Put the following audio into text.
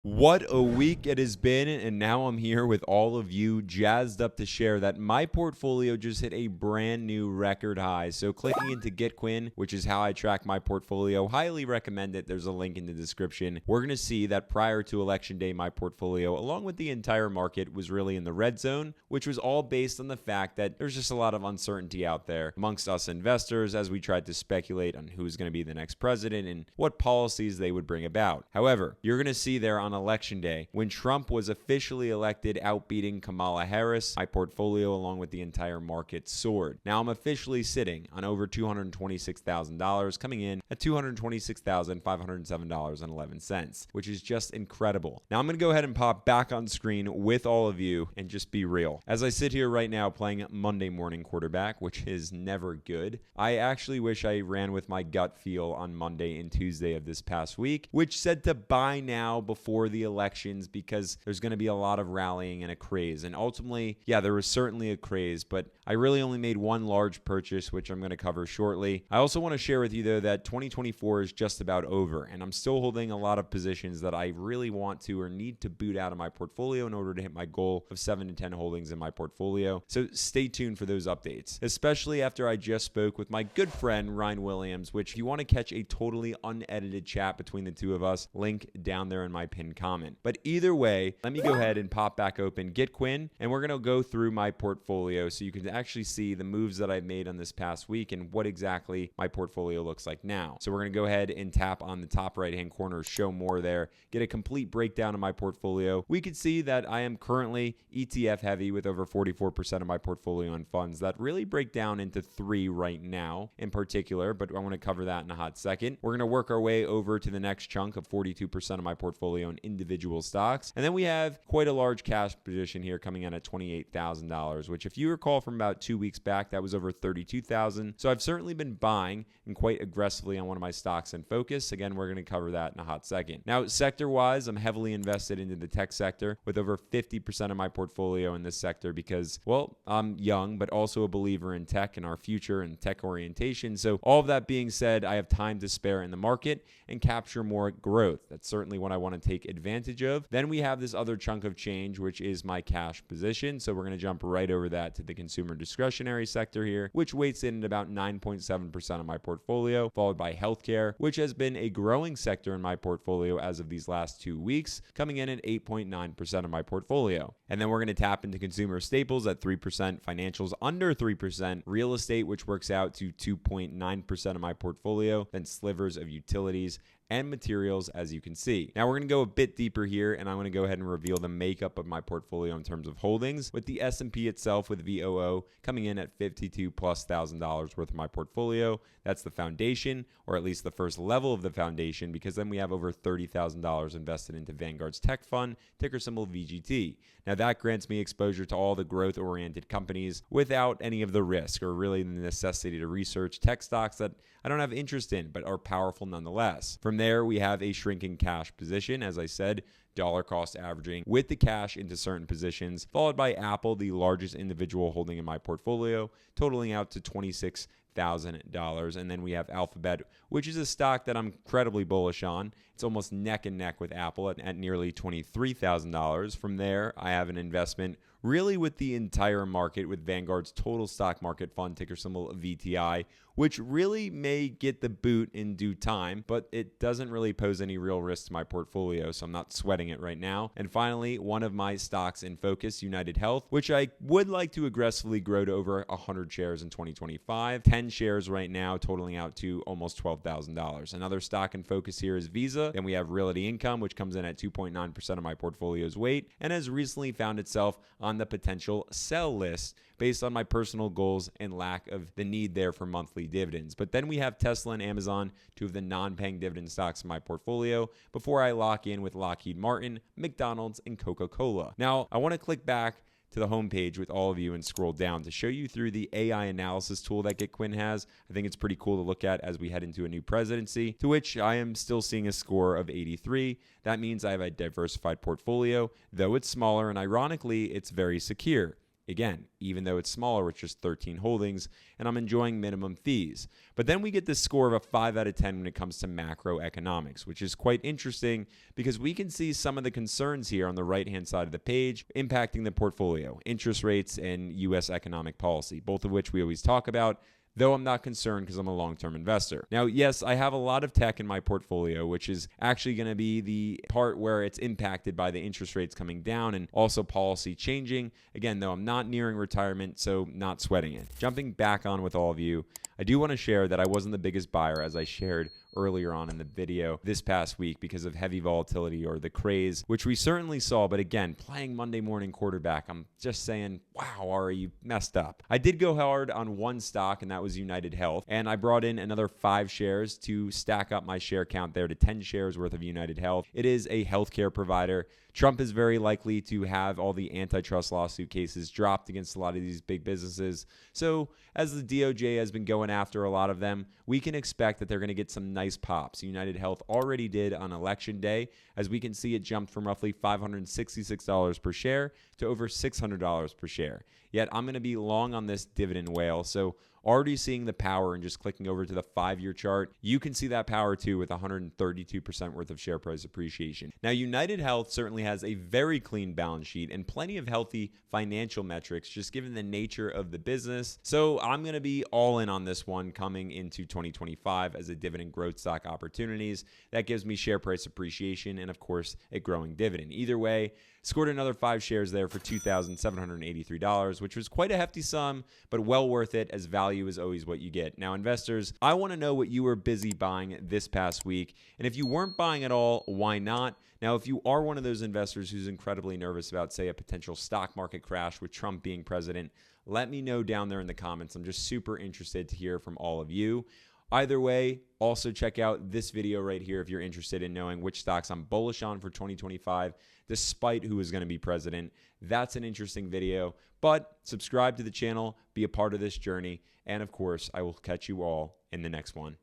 What a week it has been, and now I'm here with all of you jazzed up to share that my portfolio just hit a brand new record high. So clicking into GetQuinn, which is how I track my portfolio, highly recommend it. There's a link in the description. We're going to see that prior to election day, my portfolio, along with the entire market, was really in the red zone, which was all based on the fact that there's just a lot of uncertainty out there amongst us investors as we tried to speculate on who's going to be the next president and what policies they would bring about. However, you're going to see there on election day, when Trump was officially elected, outbeating Kamala Harris, my portfolio along with the entire market soared. Now I'm officially sitting on over $226,000, coming in at $226,507.11, which is just incredible. Now I'm going to go ahead and pop back on screen with all of you and just be real. As I sit here right now playing Monday morning quarterback, which is never good, I actually wish I ran with my gut feel on Monday and Tuesday of this past week, which said to buy now before the elections because there's going to be a lot of rallying and a craze. And ultimately, yeah, there was certainly a craze, but I really only made one large purchase, which I'm going to cover shortly. I also want to share with you, though, that 2024 is just about over, and I'm still holding a lot of positions that I really want to or need to boot out of my portfolio in order to hit my goal of 7 to 10 holdings in my portfolio. So stay tuned for those updates, especially after I just spoke with my good friend Ryan Williams, which if you want to catch a totally unedited chat between the two of us, link down there in my pinned comment. But either way, let me go ahead and pop back open GetQuinn, and we're going to go through my portfolio so you can actually see the moves that I've made on this past week and what exactly my portfolio looks like now. So we're going to go ahead and tap on the top right hand corner, show more there, get a complete breakdown of my portfolio. We can see that I am currently ETF heavy with over 44% of my portfolio in funds that really break down into three right now in particular, but I want to cover that in a hot second. We're going to work our way over to the next chunk of 42% of my portfolio in individual stocks. And then we have quite a large cash position here coming in at $28,000, which if you recall from about 2 weeks back, that was over $32,000. So I've certainly been buying and quite aggressively on one of my stocks in focus. Again, we're going to cover that in a hot second. Now, sector-wise, I'm heavily invested into the tech sector with over 50% of my portfolio in this sector because, well, I'm young, but also a believer in tech and our future and tech orientation. So all of that being said, I have time to spare in the market and capture more growth. That's certainly what I want to take advantage of. Then we have this other chunk of change, which is my cash position. So we're going to jump right over that to the consumer discretionary sector here, which weights in at about 9.7% of my portfolio, followed by healthcare, which has been a growing sector in my portfolio as of these last 2 weeks, coming in at 8.9% of my portfolio. And then we're going to tap into consumer staples at 3%, financials under 3%, real estate, which works out to 2.9% of my portfolio, then slivers of utilities and materials, as you can see. Now we're going to go a bit deeper here, and I'm going to go ahead and reveal the makeup of my portfolio in terms of holdings, with the S&P itself with VOO coming in at $52,000+ worth of my portfolio. That's the foundation, or at least the first level of the foundation, because then we have over $30,000 invested into Vanguard's tech fund, ticker symbol VGT. Now that grants me exposure to all the growth-oriented companies without any of the risk or really the necessity to research tech stocks that I don't have interest in, but are powerful nonetheless. From there, we have a shrinking cash position, as I said, dollar cost averaging with the cash into certain positions, followed by Apple, the largest individual holding in my portfolio, totaling out to $26,000. And then we have Alphabet, which is a stock that I'm incredibly bullish on. It's almost neck and neck with Apple at nearly $23,000. From there, I have an investment really with the entire market with Vanguard's total stock market fund, ticker symbol VTI, which really may get the boot in due time, but it doesn't really pose any real risk to my portfolio, so I'm not sweating it right now. And finally, one of my stocks in focus, United Health, which I would like to aggressively grow to over 100 shares in 2025, 10 shares right now, totaling out to almost $12,000. Another stock in focus here is Visa. Then we have Realty Income, which comes in at 2.9% of my portfolio's weight and has recently found itself on the potential sell list based on my personal goals and lack of the need there for monthly dividends. But then we have Tesla and Amazon, two of the non-paying dividend stocks in my portfolio, before I lock in with Lockheed Martin, McDonald's, and Coca-Cola. Now, I want to click back to the homepage with all of you and scroll down to show you through the AI analysis tool that GetQuinn has. I think it's pretty cool to look at as we head into a new presidency, to which I am still seeing a score of 83. That means I have a diversified portfolio, though it's smaller, and ironically, it's very secure. Again, even though it's smaller with just 13 holdings, and I'm enjoying minimum fees. But then we get this score of a 5 out of 10 when it comes to macroeconomics, which is quite interesting because we can see some of the concerns here on the right-hand side of the page impacting the portfolio, interest rates and U.S. economic policy, both of which we always talk about, though I'm not concerned because I'm a long-term investor. Now, yes, I have a lot of tech in my portfolio, which is actually going to be the part where it's impacted by the interest rates coming down and also policy changing. Again, though, I'm not nearing retirement, so not sweating it. Jumping back on with all of you, I do want to share that I wasn't the biggest buyer, as I shared earlier on in the video this past week because of heavy volatility or the craze, which we certainly saw. But again, playing Monday morning quarterback, I'm just saying, wow, Ari, you messed up. I did go hard on one stock, and that was United Health. And I brought in another 5 shares to stack up my share count there to 10 shares worth of United Health. It is a healthcare provider. Trump is very likely to have all the antitrust lawsuit cases dropped against a lot of these big businesses. So as the DOJ has been going after a lot of them, we can expect that they're going to get some nice pops. United Health already did on election day. As we can see, it jumped from roughly $566 per share to over $600 per share. Yet I'm going to be long on this dividend whale. So already seeing the power and just clicking over to the 5-year chart, you can see that power too with 132% worth of share price appreciation. Now, United Health certainly has a very clean balance sheet and plenty of healthy financial metrics, just given the nature of the business. So I'm going to be all in on this one coming into 2025 as a dividend growth stock opportunities. That gives me share price appreciation and, of course, a growing dividend. Either way, scored another 5 shares there for $2,783, which was quite a hefty sum, but well worth it, as value is always what you get. Now, investors, I want to know what you were busy buying this past week. And if you weren't buying at all, why not? Now, if you are one of those investors who's incredibly nervous about, say, a potential stock market crash with Trump being president, let me know down there in the comments. I'm just super interested to hear from all of you. Either way, also check out this video right here if you're interested in knowing which stocks I'm bullish on for 2025, despite who is going to be president. That's an interesting video, but subscribe to the channel, be a part of this journey, and of course, I will catch you all in the next one.